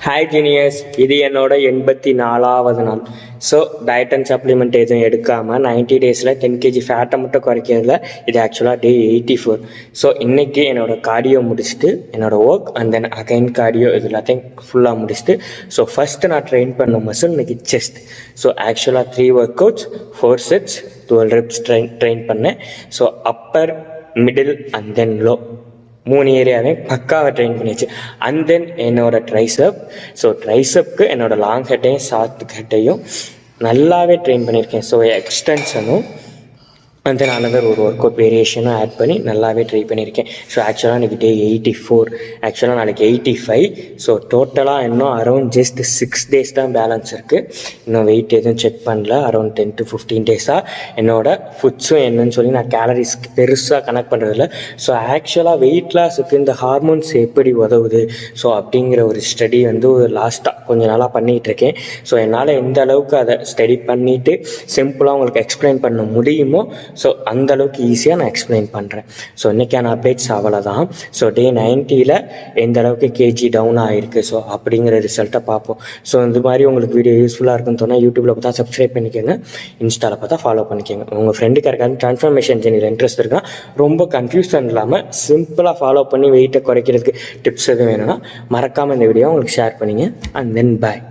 Hi ஜீனியர்ஸ், இது என்னோட 84வது நாள். ஸோ டயட் அண்ட் சப்ளிமெண்ட் எதுவும் எடுக்காமல் 90 டேஸில் 10 kg ஃபேட்டை மட்டும் குறைக்கிறதுல இது ஆக்சுவலாக டே 84. ஸோ இன்றைக்கி என்னோடய கார்டியோ முடிச்சுட்டு என்னோடய work and then again cardio இது எல்லாத்தையும் ஃபுல்லாக முடிச்சுட்டு ஸோ ஃபஸ்ட்டு நான் ட்ரெயின் பண்ண மசில் இன்றைக்கி செஸ்ட். ஸோ ஆக்சுவலாக 3 workouts 4 sets 12 reps train பண்ணேன். So upper middle and then low 3 ஏரியாவே பக்காவை ட்ரெயின் பண்ணிச்சு. அண்ட் தென் என்னோட ட்ரைசப். ஸோ ட்ரைசப்க்கு என்னோடய லாங் ஹெட்டையும் ஷார்ட் ஹெட்டையும் நல்லாவே ட்ரெயின் பண்ணியிருக்கேன். ஸோ எக்ஸ்டென்ஷனும் அண்ட் தென் அனதர் ஒரு ஒர்க் அவுட் வேரியேஷனும் ஆட் பண்ணி நல்லாவே ட்ரை பண்ணியிருக்கேன். ஸோ ஆக்சுவலாக இன்றைக்கி டே 84, ஆக்சுவலாக நாளைக்கு 85. ஸோ டோட்டலாக இன்னும் அரௌண்ட் ஜஸ்ட் 6 days தான் பேலன்ஸ் இருக்குது. இன்னும் வெயிட் எதுவும் செக் பண்ணல. அரௌண்ட் 10 to 15 days என்னோடய ஃபுட்ஸும் என்னன்னு சொல்லி நான் கேலரிஸ்க்கு பெருசாக கனெக்ட் பண்ணுறதில்ல. ஸோ ஆக்சுவலாக வெயிட் லாஸுக்கு இந்த ஹார்மோன்ஸ் எப்படி உதவுது ஸோ அப்படிங்கிற ஒரு ஸ்டடி வந்து ஒரு லாஸ்ட்டாக கொஞ்சம் நாளாக பண்ணிகிட்ருக்கேன். ஸோ என்னால் எந்த அளவுக்கு அதை ஸ்டடி பண்ணிவிட்டு சிம்பிளாக உங்களுக்கு எக்ஸ்பிளைன் பண்ண முடியுமோ ஸோ அந்தளவுக்கு ஈஸியாக நான் எக்ஸ்பிளைன் பண்ணுறேன். ஸோ இன்றைக்கான அப்டேட்ஸ் அவ்வளோதான். ஸோ டே 90ல் எந்த அளவுக்கு கேஜி டவுன் ஆகிருக்கு ஸோ அப்படிங்கிற ரிசல்ட்டை பார்ப்போம். ஸோ இந்த மாதிரி உங்களுக்கு வீடியோ யூஸ்ஃபுல்லாக இருக்குன்னு சொன்னால் யூடியூப்பில் பார்த்தா சப்ஸ்கிரைப் பண்ணிக்கோங்க, இன்ஸ்டாவில் பார்த்தா ஃபாலோ பண்ணிக்கோங்க. உங்கள் ஃப்ரெண்டுக்கு யாருக்காவது ட்ரான்ஸ்ஃபர்மேஷன் ஜெர்னியில் இன்ட்ரெஸ்ட் இருக்கா, ரொம்ப கன்ஃபியூஷன் இல்லாமல் சிம்பிளாக ஃபாலோ பண்ணி வெயிட்டை குறைக்கிறதுக்கு டிப்ஸ் எதுவும் வேணும்னா மறக்காமல் இந்த வீடியோ உங்களுக்கு ஷேர் பண்ணிங்க. And then bye.